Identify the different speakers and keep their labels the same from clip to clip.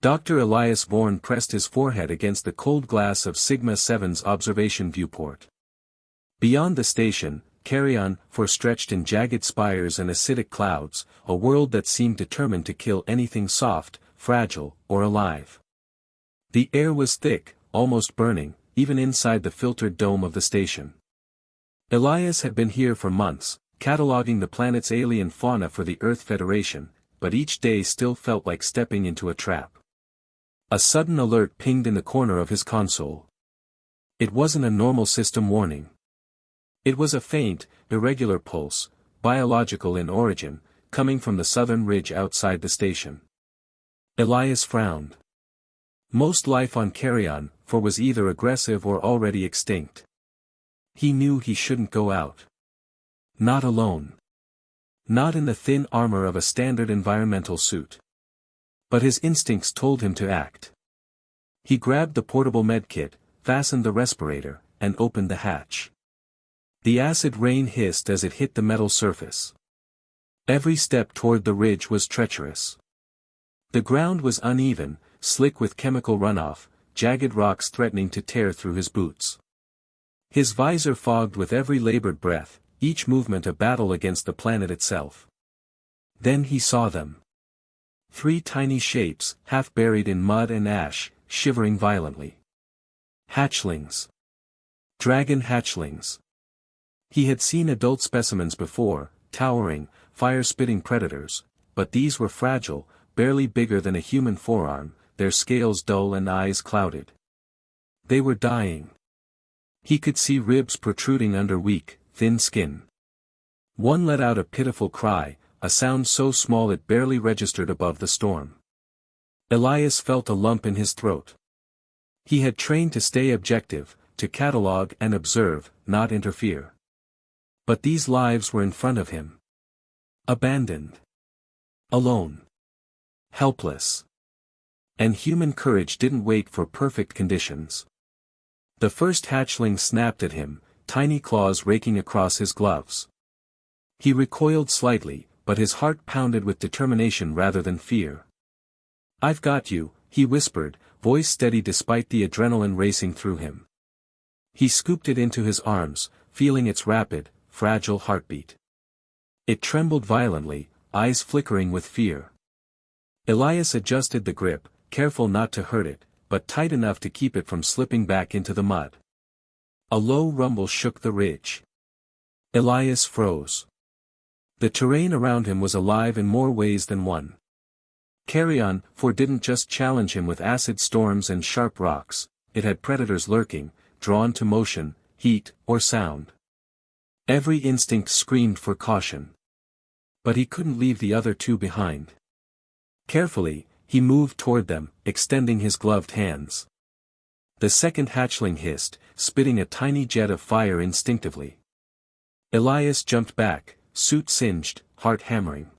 Speaker 1: Dr. Elias Bourne pressed his forehead against the cold glass of Sigma 7's observation viewport. Beyond the station, Carrion stretched in jagged spires and acidic clouds, a world that seemed determined to kill anything soft, fragile, or alive. The air was thick, almost burning, even inside the filtered dome of the station. Elias had been here for months, cataloging the planet's alien fauna for the Earth Federation, but each day still felt like stepping into a trap. A sudden alert pinged in the corner of his console. It wasn't a normal system warning. It was a faint, irregular pulse, biological in origin, coming from the southern ridge outside the station. Elias frowned. Most life on Carrion was either aggressive or already extinct. He knew he shouldn't go out. Not alone. Not in the thin armor of a standard environmental suit. But his instincts told him to act. He grabbed the portable medkit, fastened the respirator, and opened the hatch. The acid rain hissed as it hit the metal surface. Every step toward the ridge was treacherous. The ground was uneven, slick with chemical runoff, jagged rocks threatening to tear through his boots. His visor fogged with every labored breath, each movement a battle against the planet itself. Then he saw them. 3 tiny shapes, half buried in mud and ash, shivering violently. Hatchlings. Dragon hatchlings. He had seen adult specimens before, towering, fire-spitting predators, but these were fragile, barely bigger than a human forearm, their scales dull and eyes clouded. They were dying. He could see ribs protruding under weak, thin skin. One let out a pitiful cry, a sound so small it barely registered above the storm. Elias felt a lump in his throat. He had trained to stay objective, to catalog and observe, not interfere. But these lives were in front of him. Abandoned. Alone. Helpless. And human courage didn't wait for perfect conditions. The first hatchling snapped at him, tiny claws raking across his gloves. He recoiled slightly, but his heart pounded with determination rather than fear. "I've got you," he whispered, voice steady despite the adrenaline racing through him. He scooped it into his arms, feeling its rapid, fragile heartbeat. It trembled violently, eyes flickering with fear. Elias adjusted the grip, careful not to hurt it, but tight enough to keep it from slipping back into the mud. A low rumble shook the ridge. Elias froze. The terrain around him was alive in more ways than one. Carrion didn't just challenge him with acid storms and sharp rocks, it had predators lurking, drawn to motion, heat, or sound. Every instinct screamed for caution. But he couldn't leave the other 2 behind. Carefully, he moved toward them, extending his gloved hands. The second hatchling hissed, spitting a tiny jet of fire instinctively. Elias jumped back, suit singed, heart hammering.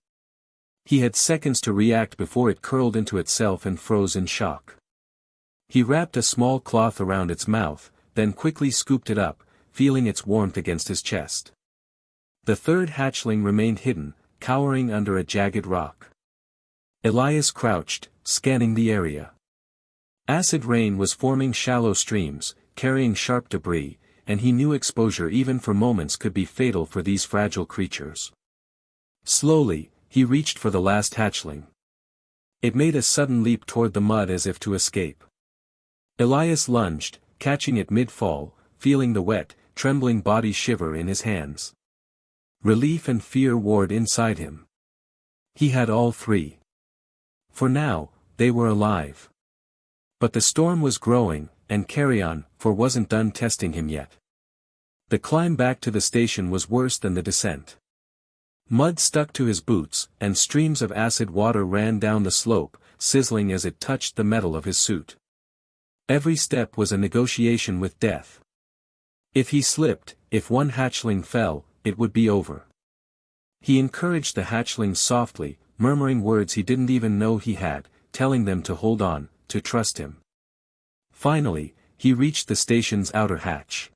Speaker 1: He had seconds to react before it curled into itself and froze in shock. He wrapped a small cloth around its mouth, then quickly scooped it up, feeling its warmth against his chest. The third hatchling remained hidden, cowering under a jagged rock. Elias crouched, scanning the area. Acid rain was forming shallow streams, carrying sharp debris, and he knew exposure even for moments could be fatal for these fragile creatures. Slowly, he reached for the last hatchling. It made a sudden leap toward the mud as if to escape. Elias lunged, catching it mid-fall, feeling the wet, trembling body shiver in his hands. Relief and fear warred inside him. He had all 3. For now, they were alive. But the storm was growing, and Carrion wasn't done testing him yet. The climb back to the station was worse than the descent. Mud stuck to his boots, and streams of acid water ran down the slope, sizzling as it touched the metal of his suit. Every step was a negotiation with death. If he slipped, if one hatchling fell, it would be over. He encouraged the hatchlings softly, murmuring words he didn't even know he had, telling them to hold on, to trust him. Finally, he reached the station's outer hatch.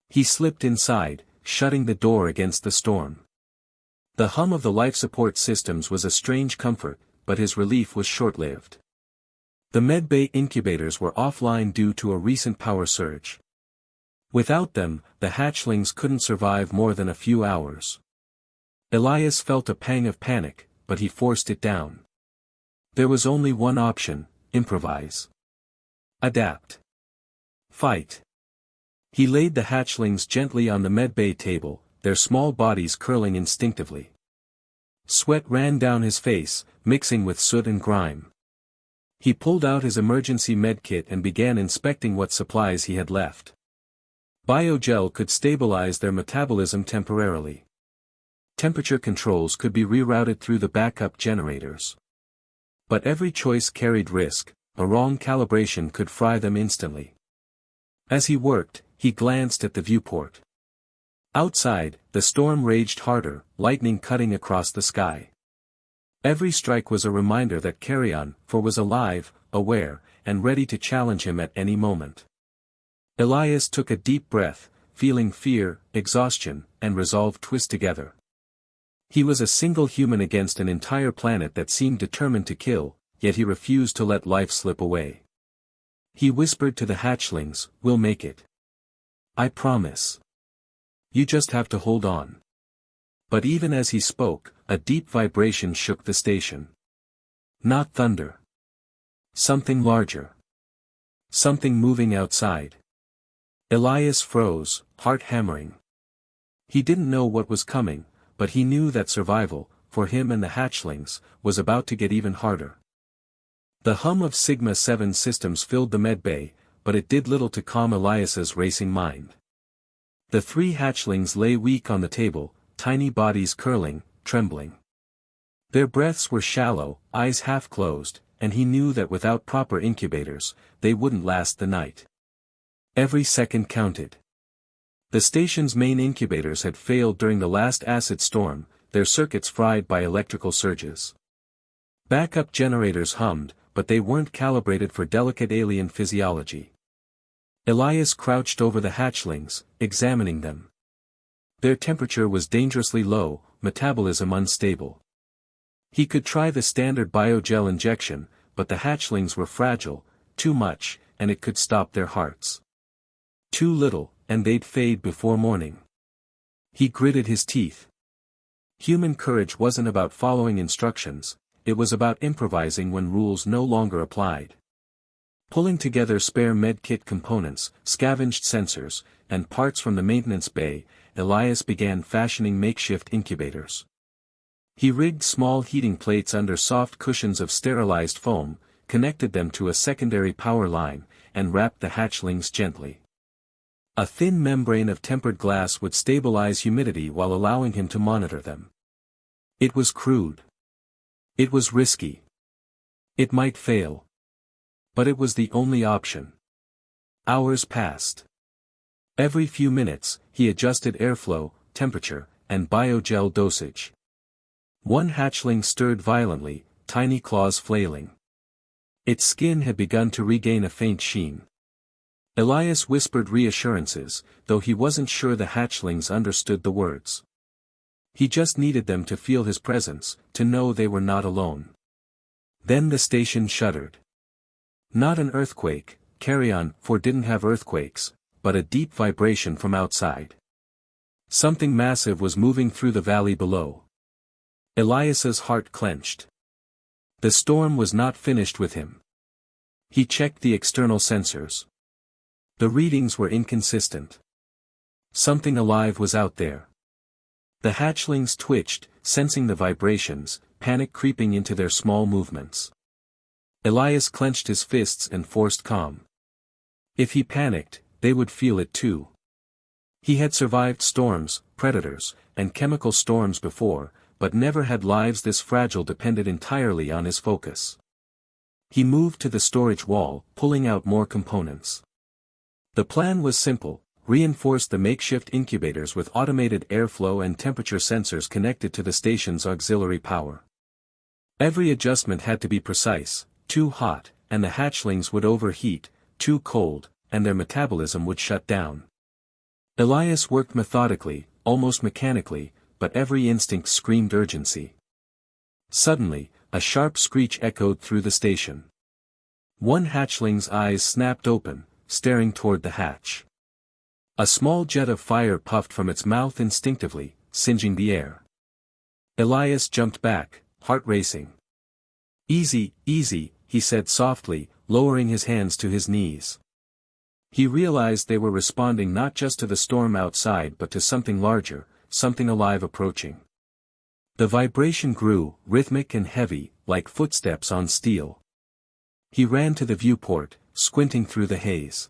Speaker 1: He slipped inside, shutting the door against the storm. The hum of the life support systems was a strange comfort, but his relief was short-lived. The medbay incubators were offline due to a recent power surge. Without them, the hatchlings couldn't survive more than a few hours. Elias felt a pang of panic, but he forced it down. There was only one option: improvise. Adapt. Fight. He laid the hatchlings gently on the medbay table, their small bodies curling instinctively. Sweat ran down his face, mixing with soot and grime. He pulled out his emergency medkit and began inspecting what supplies he had left. Biogel could stabilize their metabolism temporarily. Temperature controls could be rerouted through the backup generators. But every choice carried risk. A wrong calibration could fry them instantly. As he worked, he glanced at the viewport. Outside, the storm raged harder, lightning cutting across the sky. Every strike was a reminder that Carrion was alive, aware, and ready to challenge him at any moment. Elias took a deep breath, feeling fear, exhaustion, and resolve twist together. He was a single human against an entire planet that seemed determined to kill, yet he refused to let life slip away. He whispered to the hatchlings, "We'll make it. I promise. You just have to hold on." But even as he spoke, a deep vibration shook the station. Not thunder. Something larger. Something moving outside. Elias froze, heart hammering. He didn't know what was coming, but he knew that survival, for him and the hatchlings, was about to get even harder. The hum of Sigma-7 systems filled the medbay, but it did little to calm Elias's racing mind. The three hatchlings lay weak on the table, tiny bodies curling, trembling. Their breaths were shallow, eyes half closed, and he knew that without proper incubators, they wouldn't last the night. Every second counted. The station's main incubators had failed during the last acid storm, their circuits fried by electrical surges. Backup generators hummed, but they weren't calibrated for delicate alien physiology. Elias crouched over the hatchlings, examining them. Their temperature was dangerously low, metabolism unstable. He could try the standard biogel injection, but the hatchlings were fragile, too much, and it could stop their hearts. Too little, and they'd fade before morning. He gritted his teeth. Human courage wasn't about following instructions, it was about improvising when rules no longer applied. Pulling together spare medkit components, scavenged sensors, and parts from the maintenance bay, Elias began fashioning makeshift incubators. He rigged small heating plates under soft cushions of sterilized foam, connected them to a secondary power line, and wrapped the hatchlings gently. A thin membrane of tempered glass would stabilize humidity while allowing him to monitor them. It was crude. It was risky. It might fail. But it was the only option. Hours passed. Every few minutes, he adjusted airflow, temperature, and biogel dosage. One hatchling stirred violently, tiny claws flailing. Its skin had begun to regain a faint sheen. Elias whispered reassurances, though he wasn't sure the hatchlings understood the words. He just needed them to feel his presence, to know they were not alone. Then the station shuddered. Not an earthquake, Carrion didn't have earthquakes, but a deep vibration from outside. Something massive was moving through the valley below. Elias's heart clenched. The storm was not finished with him. He checked the external sensors. The readings were inconsistent. Something alive was out there. The hatchlings twitched, sensing the vibrations, panic creeping into their small movements. Elias clenched his fists and forced calm. If he panicked, they would feel it too. He had survived storms, predators, and chemical storms before, but never had lives this fragile depended entirely on his focus. He moved to the storage wall, pulling out more components. The plan was simple: reinforce the makeshift incubators with automated airflow and temperature sensors connected to the station's auxiliary power. Every adjustment had to be precise. Too hot, and the hatchlings would overheat; too cold, and their metabolism would shut down. Elias worked methodically, almost mechanically, but every instinct screamed urgency. Suddenly, a sharp screech echoed through the station. One hatchling's eyes snapped open, staring toward the hatch. A small jet of fire puffed from its mouth instinctively, singeing the air. Elias jumped back, heart racing. "Easy, easy," he said softly, lowering his hands to his knees. He realized they were responding not just to the storm outside but to something larger, something alive approaching. The vibration grew, rhythmic and heavy, like footsteps on steel. He ran to the viewport, squinting through the haze.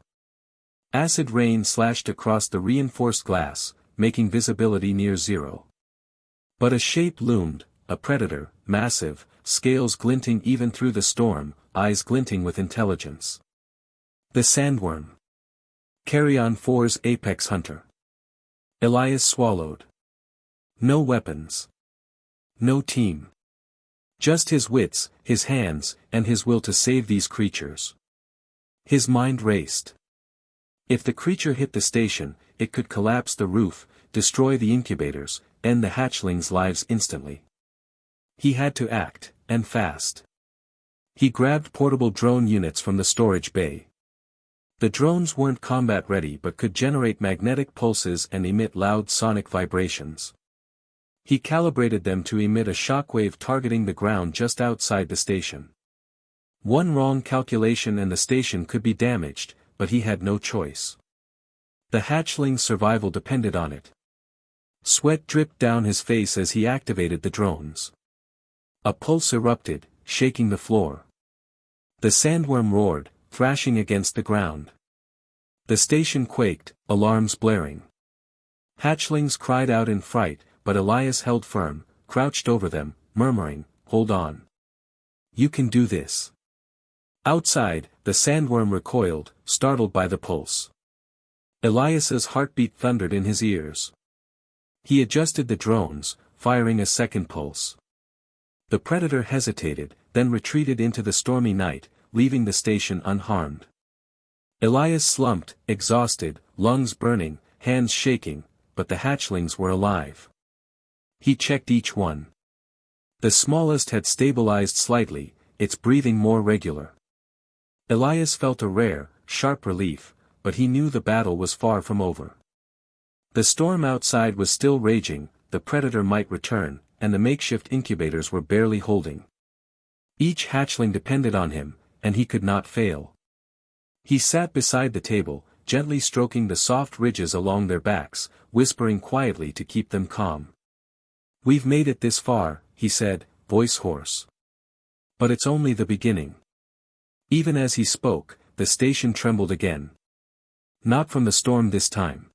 Speaker 1: Acid rain slashed across the reinforced glass, making visibility near zero. But a shape loomed, a predator, massive, scales glinting even through the storm, eyes glinting with intelligence. The sandworm. Carrion 4's apex hunter. Elias swallowed. No weapons. No team. Just his wits, his hands, and his will to save these creatures. His mind raced. If the creature hit the station, it could collapse the roof, destroy the incubators, end the hatchlings' lives instantly. He had to act, and fast. He grabbed portable drone units from the storage bay. The drones weren't combat-ready but could generate magnetic pulses and emit loud sonic vibrations. He calibrated them to emit a shockwave targeting the ground just outside the station. One wrong calculation and the station could be damaged, but he had no choice. The hatchling's survival depended on it. Sweat dripped down his face as he activated the drones. A pulse erupted, shaking the floor. The sandworm roared, thrashing against the ground. The station quaked, alarms blaring. Hatchlings cried out in fright, but Elias held firm, crouched over them, murmuring, "Hold on. You can do this." Outside, the sandworm recoiled, startled by the pulse. Elias's heartbeat thundered in his ears. He adjusted the drones, firing a second pulse. The predator hesitated, then retreated into the stormy night, leaving the station unharmed. Elias slumped, exhausted, lungs burning, hands shaking, but the hatchlings were alive. He checked each one. The smallest had stabilized slightly, its breathing more regular. Elias felt a rare, sharp relief, but he knew the battle was far from over. The storm outside was still raging, the predator might return, and the makeshift incubators were barely holding. Each hatchling depended on him, and he could not fail. He sat beside the table, gently stroking the soft ridges along their backs, whispering quietly to keep them calm. "We've made it this far," he said, voice hoarse. "But it's only the beginning." Even as he spoke, the station trembled again. Not from the storm this time.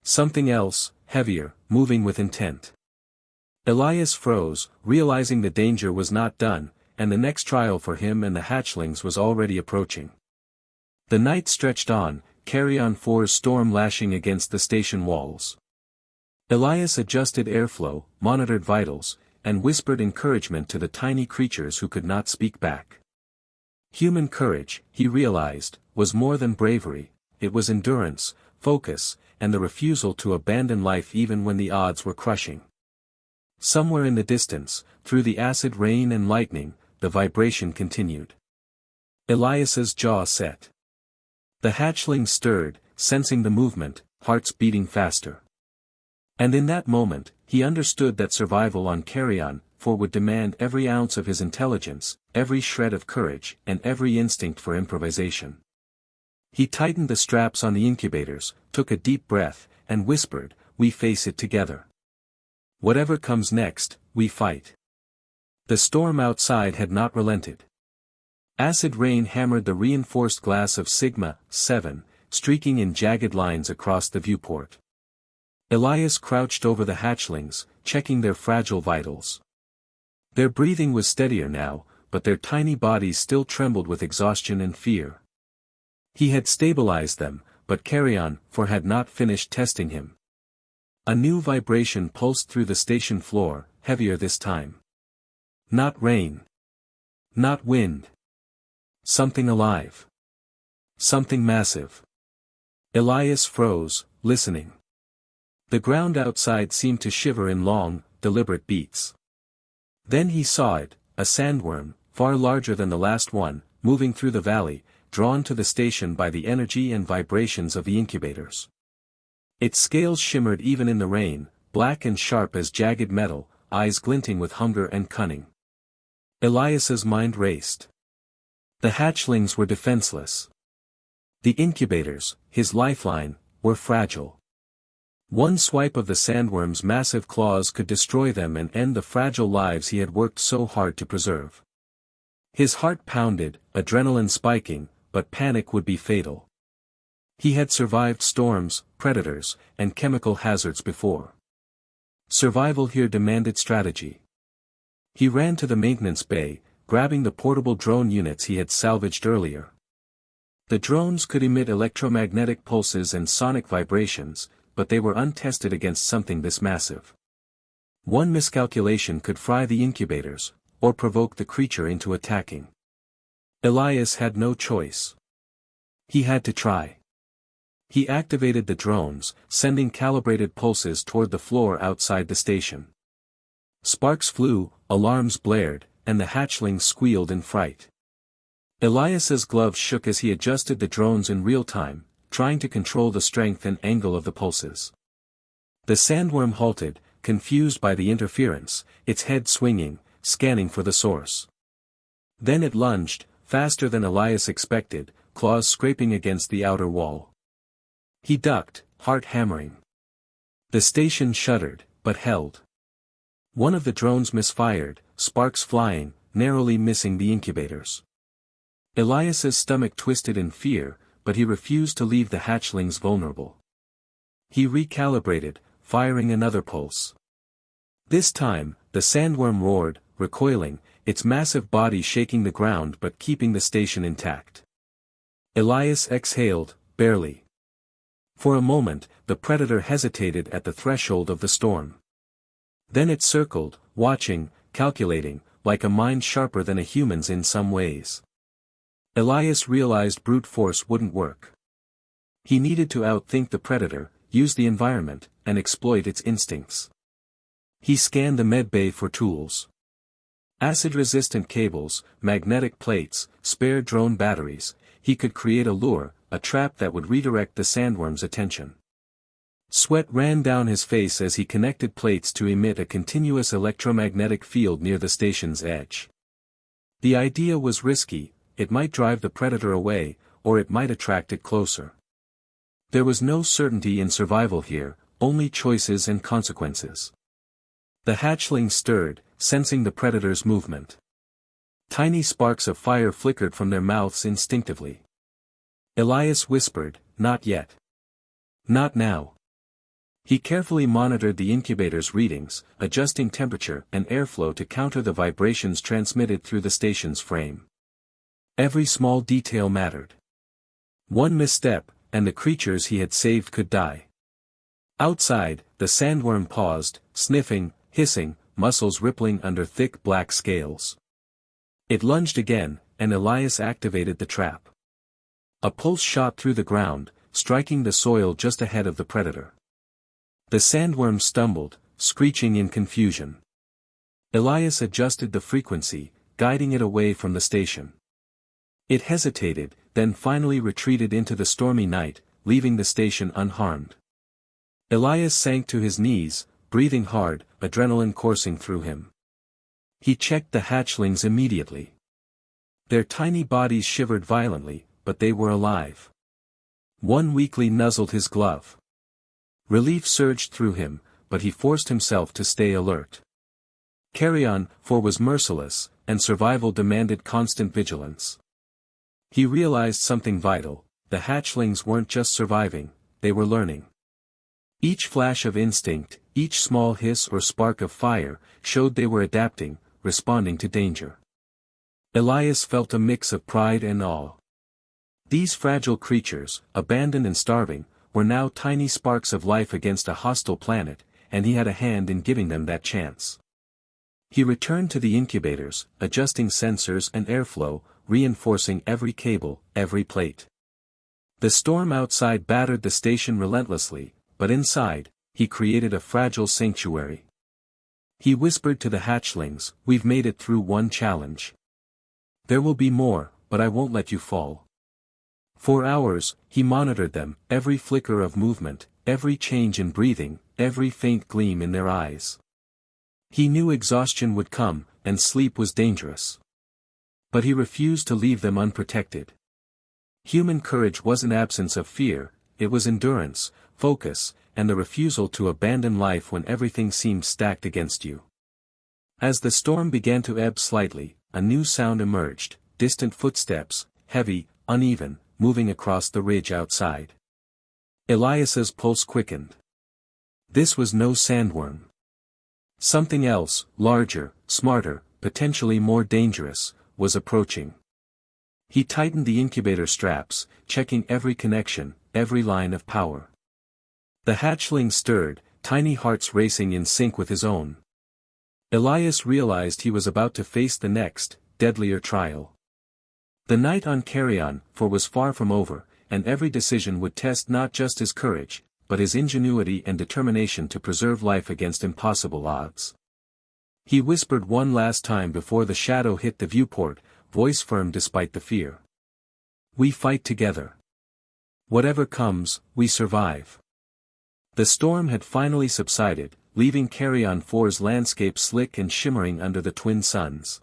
Speaker 1: Something else, heavier, moving with intent. Elias froze, realizing the danger was not done, and the next trial for him and the hatchlings was already approaching. The night stretched on, Carrion 4's storm lashing against the station walls. Elias adjusted airflow, monitored vitals, and whispered encouragement to the tiny creatures who could not speak back. Human courage, he realized, was more than bravery, it was endurance, focus, and the refusal to abandon life even when the odds were crushing. Somewhere in the distance, through the acid rain and lightning, the vibration continued. Elias's jaw set. The hatchling stirred, sensing the movement, hearts beating faster. And in that moment, he understood that survival on Carrion 4 would demand every ounce of his intelligence, every shred of courage, and every instinct for improvisation. He tightened the straps on the incubators, took a deep breath, and whispered, "We face it together. Whatever comes next, we fight." The storm outside had not relented. Acid rain hammered the reinforced glass of Sigma 7, streaking in jagged lines across the viewport. Elias crouched over the hatchlings, checking their fragile vitals. Their breathing was steadier now, but their tiny bodies still trembled with exhaustion and fear. He had stabilized them, but Carrion 4 had not finished testing him. A new vibration pulsed through the station floor, heavier this time. Not rain. Not wind. Something alive. Something massive. Elias froze, listening. The ground outside seemed to shiver in long, deliberate beats. Then he saw it, a sandworm, far larger than the last one, moving through the valley, drawn to the station by the energy and vibrations of the incubators. Its scales shimmered even in the rain, black and sharp as jagged metal, eyes glinting with hunger and cunning. Elias's mind raced. The hatchlings were defenseless. The incubators, his lifeline, were fragile. One swipe of the sandworm's massive claws could destroy them and end the fragile lives he had worked so hard to preserve. His heart pounded, adrenaline spiking, but panic would be fatal. He had survived storms, predators, and chemical hazards before. Survival here demanded strategy. He ran to the maintenance bay, grabbing the portable drone units he had salvaged earlier. The drones could emit electromagnetic pulses and sonic vibrations, but they were untested against something this massive. One miscalculation could fry the incubators, or provoke the creature into attacking. Elias had no choice. He had to try. He activated the drones, sending calibrated pulses toward the floor outside the station. Sparks flew, alarms blared, and the hatchlings squealed in fright. Elias's gloves shook as he adjusted the drones in real time, trying to control the strength and angle of the pulses. The sandworm halted, confused by the interference, its head swinging, scanning for the source. Then it lunged, faster than Elias expected, claws scraping against the outer wall. He ducked, heart hammering. The station shuddered, but held. One of the drones misfired, sparks flying, narrowly missing the incubators. Elias's stomach twisted in fear, but he refused to leave the hatchlings vulnerable. He recalibrated, firing another pulse. This time, the sandworm roared, recoiling, its massive body shaking the ground but keeping the station intact. Elias exhaled, barely. For a moment, the predator hesitated at the threshold of the storm. Then it circled, watching, calculating, like a mind sharper than a human's in some ways. Elias realized brute force wouldn't work. He needed to outthink the predator, use the environment, and exploit its instincts. He scanned the medbay for tools. Acid-resistant cables, magnetic plates, spare drone batteries. He could create a lure, a trap that would redirect the sandworm's attention. Sweat ran down his face as he connected plates to emit a continuous electromagnetic field near the station's edge. The idea was risky. It might drive the predator away, or it might attract it closer. There was no certainty in survival here, only choices and consequences. The hatchling stirred, sensing the predator's movement. Tiny sparks of fire flickered from their mouths instinctively. Elias whispered, "Not yet. Not now." He carefully monitored the incubator's readings, adjusting temperature and airflow to counter the vibrations transmitted through the station's frame. Every small detail mattered. One misstep, and the creatures he had saved could die. Outside, the sandworm paused, sniffing, hissing, muscles rippling under thick black scales. It lunged again, and Elias activated the trap. A pulse shot through the ground, striking the soil just ahead of the predator. The sandworm stumbled, screeching in confusion. Elias adjusted the frequency, guiding it away from the station. It hesitated, then finally retreated into the stormy night, leaving the station unharmed. Elias sank to his knees, breathing hard, adrenaline coursing through him. He checked the hatchlings immediately. Their tiny bodies shivered violently, but they were alive. One weakly nuzzled his glove. Relief surged through him, but he forced himself to stay alert. Carrion, for was merciless, and survival demanded constant vigilance. He realized something vital: the hatchlings weren't just surviving, they were learning. Each flash of instinct, each small hiss or spark of fire, showed they were adapting, responding to danger. Elias felt a mix of pride and awe. These fragile creatures, abandoned and starving, were now tiny sparks of life against a hostile planet, and he had a hand in giving them that chance. He returned to the incubators, adjusting sensors and airflow, reinforcing every cable, every plate. The storm outside battered the station relentlessly, but inside, he created a fragile sanctuary. He whispered to the hatchlings, "We've made it through one challenge. There will be more, but I won't let you fall. For hours, he monitored them, every flicker of movement, every change in breathing, every faint gleam in their eyes. He knew exhaustion would come, and sleep was dangerous. But he refused to leave them unprotected. Human courage wasn't absence of fear, it was endurance, focus, and the refusal to abandon life when everything seemed stacked against you. As the storm began to ebb slightly, a new sound emerged, distant footsteps, heavy, uneven, moving across the ridge outside. Elias's pulse quickened. This was no sandworm. Something else, larger, smarter, potentially more dangerous, was approaching. He tightened the incubator straps, checking every connection, every line of power. The hatchling stirred, tiny hearts racing in sync with his own. Elias realized he was about to face the next, deadlier trial. The night on Carrion, was far from over, and every decision would test not just his courage, but his ingenuity and determination to preserve life against impossible odds. He whispered one last time before the shadow hit the viewport, voice firm despite the fear. We fight together. Whatever comes, we survive. The storm had finally subsided, leaving Carrion 4's landscape slick and shimmering under the twin suns.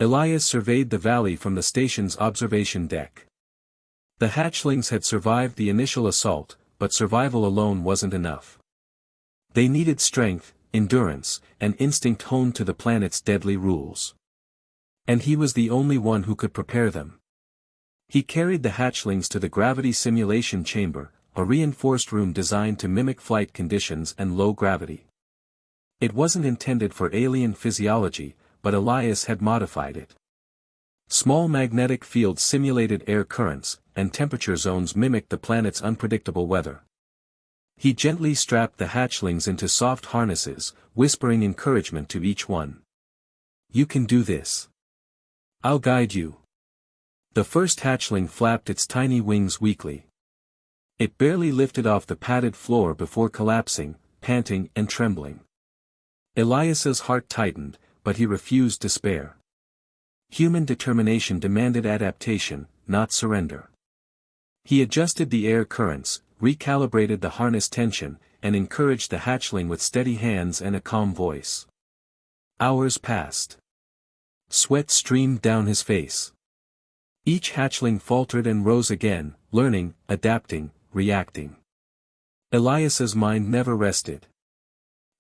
Speaker 1: Elias surveyed the valley from the station's observation deck. The hatchlings had survived the initial assault, but survival alone wasn't enough. They needed strength, endurance, and instinct honed to the planet's deadly rules. And he was the only one who could prepare them. He carried the hatchlings to the gravity simulation chamber, a reinforced room designed to mimic flight conditions and low gravity. It wasn't intended for alien physiology, but Elias had modified it. Small magnetic fields simulated air currents, and temperature zones mimicked the planet's unpredictable weather. He gently strapped the hatchlings into soft harnesses, whispering encouragement to each one. You can do this. I'll guide you. The first hatchling flapped its tiny wings weakly. It barely lifted off the padded floor before collapsing, panting and trembling. Elias's heart tightened, but he refused despair. Human determination demanded adaptation, not surrender. He adjusted the air currents, recalibrated the harness tension, and encouraged the hatchling with steady hands and a calm voice. Hours passed. Sweat streamed down his face. Each hatchling faltered and rose again, learning, adapting, reacting. Elias's mind never rested.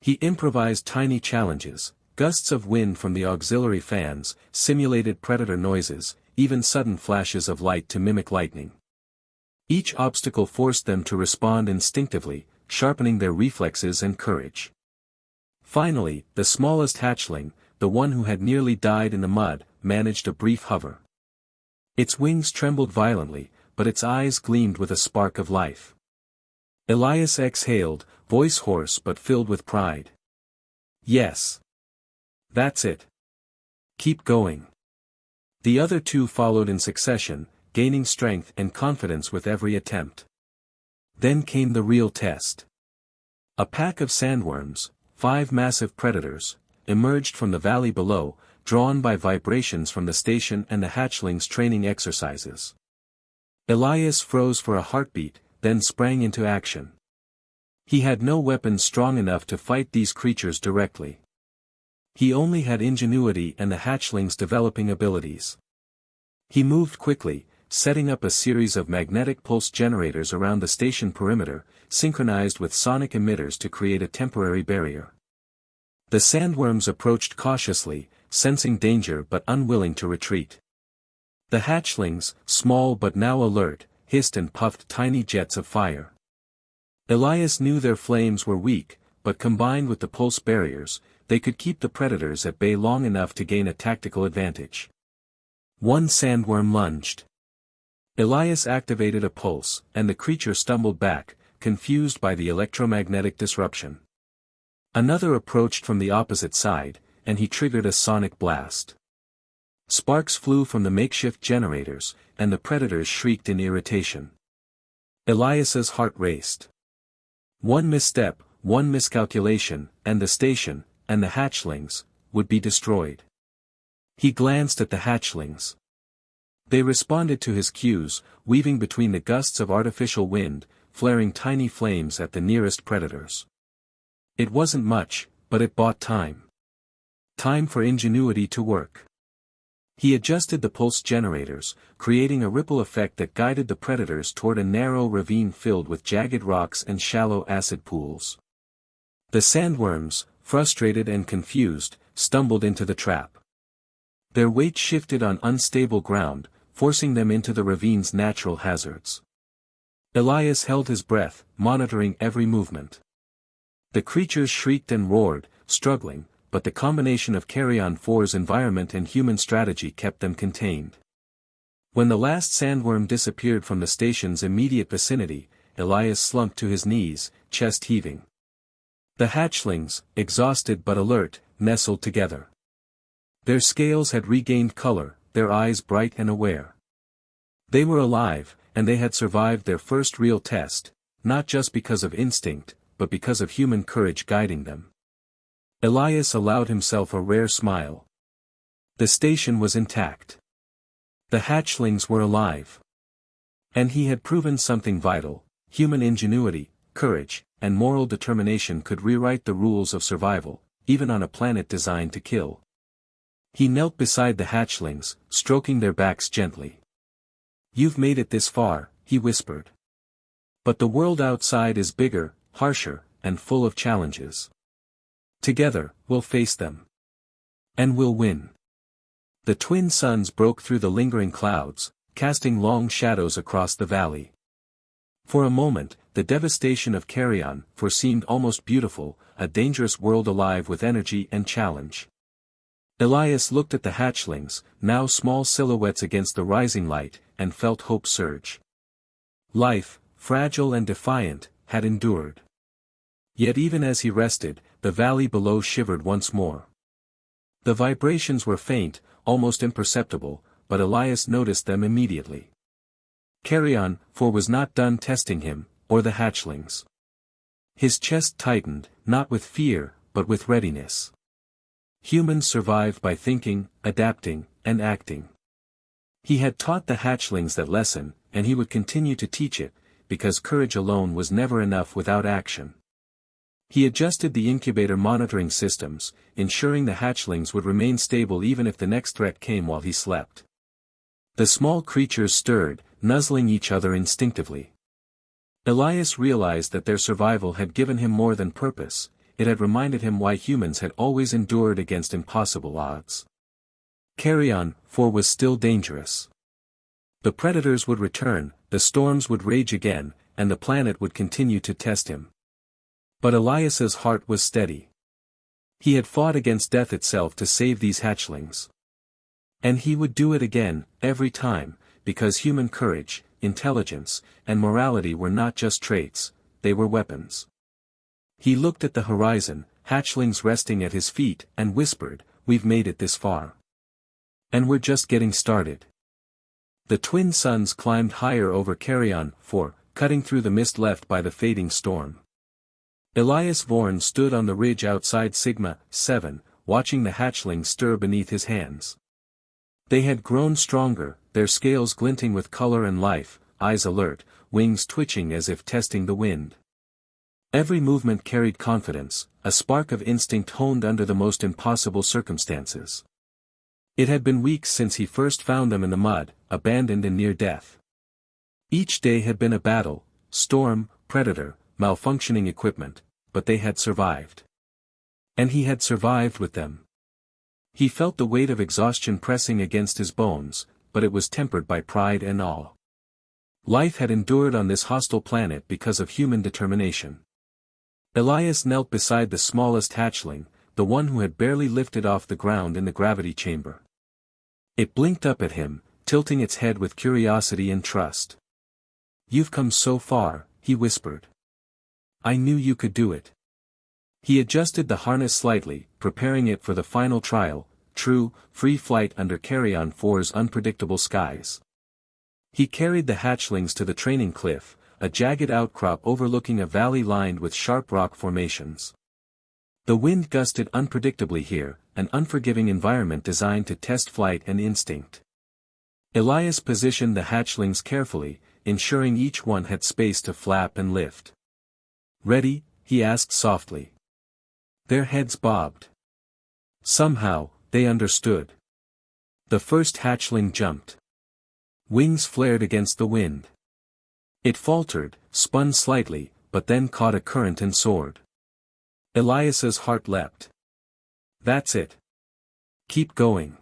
Speaker 1: He improvised tiny challenges, gusts of wind from the auxiliary fans, simulated predator noises, even sudden flashes of light to mimic lightning. Each obstacle forced them to respond instinctively, sharpening their reflexes and courage. Finally, the smallest hatchling, the one who had nearly died in the mud, managed a brief hover. Its wings trembled violently, but its eyes gleamed with a spark of life. Elias exhaled, voice hoarse but filled with pride. Yes. That's it. Keep going. The other two followed in succession, gaining strength and confidence with every attempt. Then came the real test. A pack of sandworms, 5 massive predators, emerged from the valley below, drawn by vibrations from the station and the hatchlings' training exercises. Elias froze for a heartbeat, then sprang into action. He had no weapons strong enough to fight these creatures directly. He only had ingenuity and the hatchlings' developing abilities. He moved quickly, setting up a series of magnetic pulse generators around the station perimeter, synchronized with sonic emitters to create a temporary barrier. The sandworms approached cautiously, sensing danger but unwilling to retreat. The hatchlings, small but now alert, hissed and puffed tiny jets of fire. Elias knew their flames were weak, but combined with the pulse barriers, they could keep the predators at bay long enough to gain a tactical advantage. One sandworm lunged. Elias activated a pulse, and the creature stumbled back, confused by the electromagnetic disruption. Another approached from the opposite side, and he triggered a sonic blast. Sparks flew from the makeshift generators, and the predators shrieked in irritation. Elias's heart raced. One misstep, one miscalculation, and the station, and the hatchlings, would be destroyed. He glanced at the hatchlings. They responded to his cues, weaving between the gusts of artificial wind, flaring tiny flames at the nearest predators. It wasn't much, but it bought time. Time for ingenuity to work. He adjusted the pulse generators, creating a ripple effect that guided the predators toward a narrow ravine filled with jagged rocks and shallow acid pools. The sandworms, frustrated and confused, stumbled into the trap. Their weight shifted on unstable ground, forcing them into the ravine's natural hazards. Elias held his breath, monitoring every movement. The creatures shrieked and roared, struggling, but the combination of Carrion 4's environment and human strategy kept them contained. When the last sandworm disappeared from the station's immediate vicinity, Elias slumped to his knees, chest heaving. The hatchlings, exhausted but alert, nestled together. Their scales had regained color, their eyes bright and aware. They were alive, and they had survived their first real test, not just because of instinct, but because of human courage guiding them. Elias allowed himself a rare smile. The station was intact. The hatchlings were alive. And he had proven something vital: human ingenuity, courage, and moral determination could rewrite the rules of survival, even on a planet designed to kill. He knelt beside the hatchlings, stroking their backs gently. "You've made it this far," he whispered. "But the world outside is bigger, harsher, and full of challenges. Together, we'll face them. And we'll win." The twin suns broke through the lingering clouds, casting long shadows across the valley. For a moment, the devastation of Carrion 4 seemed almost beautiful, a dangerous world alive with energy and challenge. Elias looked at the hatchlings, now small silhouettes against the rising light, and felt hope surge. Life, fragile and defiant, had endured. Yet even as he rested, the valley below shivered once more. The vibrations were faint, almost imperceptible, but Elias noticed them immediately. Carrion 4 was not done testing him, or the hatchlings. His chest tightened, not with fear, but with readiness. Humans survived by thinking, adapting, and acting. He had taught the hatchlings that lesson, and he would continue to teach it, because courage alone was never enough without action. He adjusted the incubator monitoring systems, ensuring the hatchlings would remain stable even if the next threat came while he slept. The small creatures stirred, nuzzling each other instinctively. Elias realized that their survival had given him more than purpose. It had reminded him why humans had always endured against impossible odds. Carrion 4 was still dangerous. The predators would return, the storms would rage again, and the planet would continue to test him. But Elias's heart was steady. He had fought against death itself to save these hatchlings. And he would do it again, every time, because human courage, intelligence, and morality were not just traits, they were weapons. He looked at the horizon, hatchlings resting at his feet, and whispered, "We've made it this far. And we're just getting started." The twin suns climbed higher over Carrion 4, cutting through the mist left by the fading storm. Elias Vorn stood on the ridge outside Sigma 7, watching the hatchlings stir beneath his hands. They had grown stronger, their scales glinting with color and life, eyes alert, wings twitching as if testing the wind. Every movement carried confidence, a spark of instinct honed under the most impossible circumstances. It had been weeks since he first found them in the mud, abandoned and near death. Each day had been a battle, storm, predator, malfunctioning equipment, but they had survived. And he had survived with them. He felt the weight of exhaustion pressing against his bones, but it was tempered by pride and awe. Life had endured on this hostile planet because of human determination. Elias knelt beside the smallest hatchling, the one who had barely lifted off the ground in the gravity chamber. It blinked up at him, tilting its head with curiosity and trust. "You've come so far," he whispered. "I knew you could do it." He adjusted the harness slightly, preparing it for the final trial, true, free flight under Carrion 4's unpredictable skies. He carried the hatchlings to the training cliff, a jagged outcrop overlooking a valley lined with sharp rock formations. The wind gusted unpredictably here, an unforgiving environment designed to test flight and instinct. Elias positioned the hatchlings carefully, ensuring each one had space to flap and lift. "Ready?" he asked softly. Their heads bobbed. Somehow, they understood. The first hatchling jumped. Wings flared against the wind. It faltered, spun slightly, but then caught a current and soared. Elias's heart leapt. "That's it. Keep going."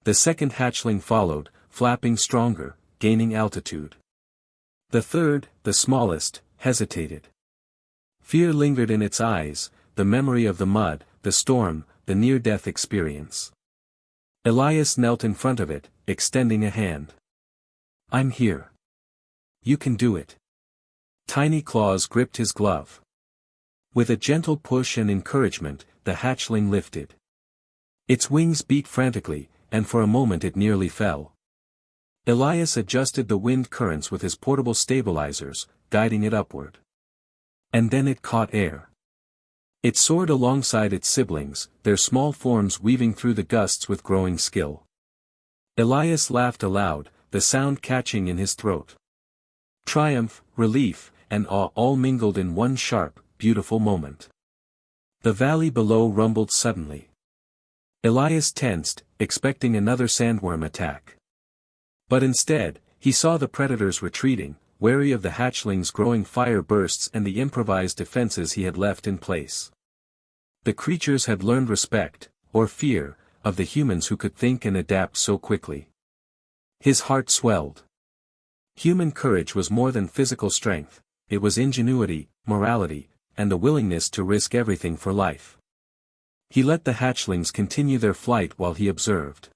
Speaker 1: The second hatchling followed, flapping stronger, gaining altitude. The third, the smallest, hesitated. Fear lingered in its eyes, the memory of the mud, the storm, the near-death experience. Elias knelt in front of it, extending a hand. "I'm here. You can do it." Tiny claws gripped his glove. With a gentle push and encouragement, the hatchling lifted. Its wings beat frantically, and for a moment it nearly fell. Elias adjusted the wind currents with his portable stabilizers, guiding it upward. And then it caught air. It soared alongside its siblings, their small forms weaving through the gusts with growing skill. Elias laughed aloud, the sound catching in his throat. Triumph, relief, and awe all mingled in one sharp, beautiful moment. The valley below rumbled suddenly. Elias tensed, expecting another sandworm attack. But instead, he saw the predators retreating, wary of the hatchlings' growing fire bursts and the improvised defenses he had left in place. The creatures had learned respect, or fear, of the humans who could think and adapt so quickly. His heart swelled. Human courage was more than physical strength, it was ingenuity, morality, and the willingness to risk everything for life. He let the hatchlings continue their flight while he observed.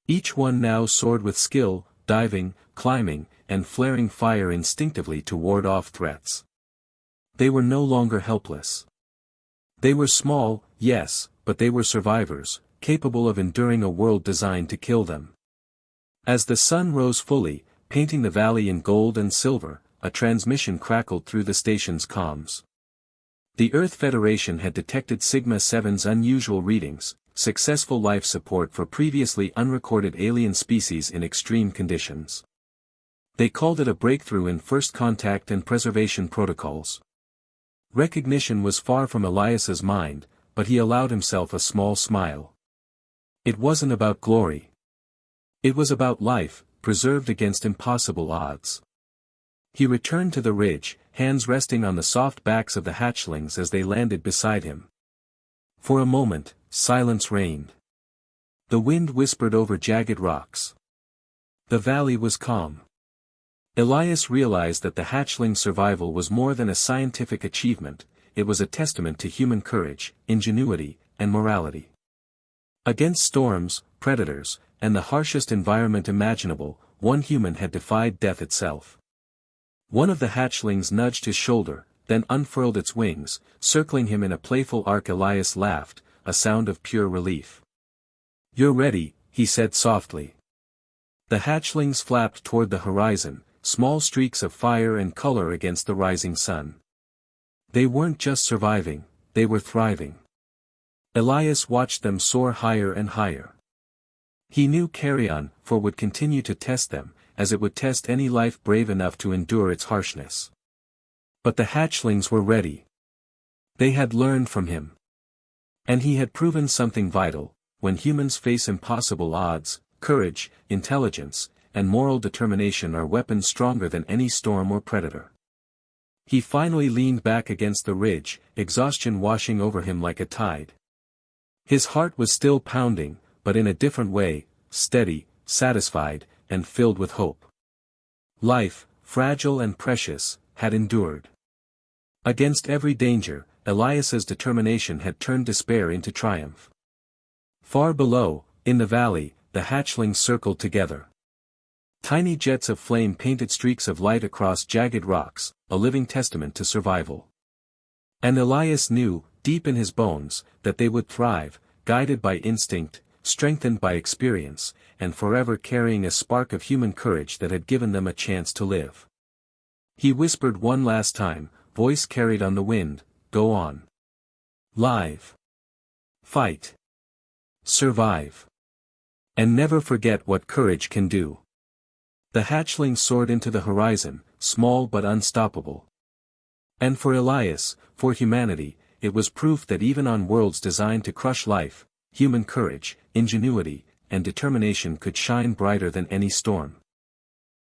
Speaker 1: Each one now soared with skill, diving, climbing, and flaring fire instinctively to ward off threats. They were no longer helpless. They were small, yes, but they were survivors, capable of enduring a world designed to kill them. As the sun rose fully, painting the valley in gold and silver, a transmission crackled through the station's comms. The Earth Federation had detected Sigma-7's unusual readings, successful life support for previously unrecorded alien species in extreme conditions. They called it a breakthrough in first contact and preservation protocols. Recognition was far from Elias's mind, but he allowed himself a small smile. It wasn't about glory. It was about life, preserved against impossible odds. He returned to the ridge, hands resting on the soft backs of the hatchlings as they landed beside him. For a moment, silence reigned. The wind whispered over jagged rocks. The valley was calm. Elias realized that the hatchling's survival was more than a scientific achievement, it was a testament to human courage, ingenuity, and morality. Against storms, predators, and the harshest environment imaginable, one human had defied death itself. One of the hatchlings nudged his shoulder, then unfurled its wings, circling him in a playful arc. Elias laughed, a sound of pure relief. "You're ready," he said softly. The hatchlings flapped toward the horizon, small streaks of fire and color against the rising sun. They weren't just surviving, they were thriving. Elias watched them soar higher and higher. He knew Carrion would continue to test them, as it would test any life brave enough to endure its harshness. But the hatchlings were ready. They had learned from him. And he had proven something vital: when humans face impossible odds, courage, intelligence, and moral determination are weapons stronger than any storm or predator. He finally leaned back against the ridge, exhaustion washing over him like a tide. His heart was still pounding, but in a different way, steady, satisfied, and filled with hope. Life, fragile and precious, had endured. Against every danger, Elias's determination had turned despair into triumph. Far below, in the valley, the hatchlings circled together. Tiny jets of flame painted streaks of light across jagged rocks, a living testament to survival. And Elias knew, deep in his bones, that they would thrive, guided by instinct, strengthened by experience, and forever carrying a spark of human courage that had given them a chance to live. He whispered one last time, voice carried on the wind, "Go on. Live. Fight. Survive." And never forget what courage can do. The hatchlings soared into the horizon, small but unstoppable. And for Elias, for humanity, it was proof that even on worlds designed to crush life, human courage, ingenuity, and determination could shine brighter than any storm.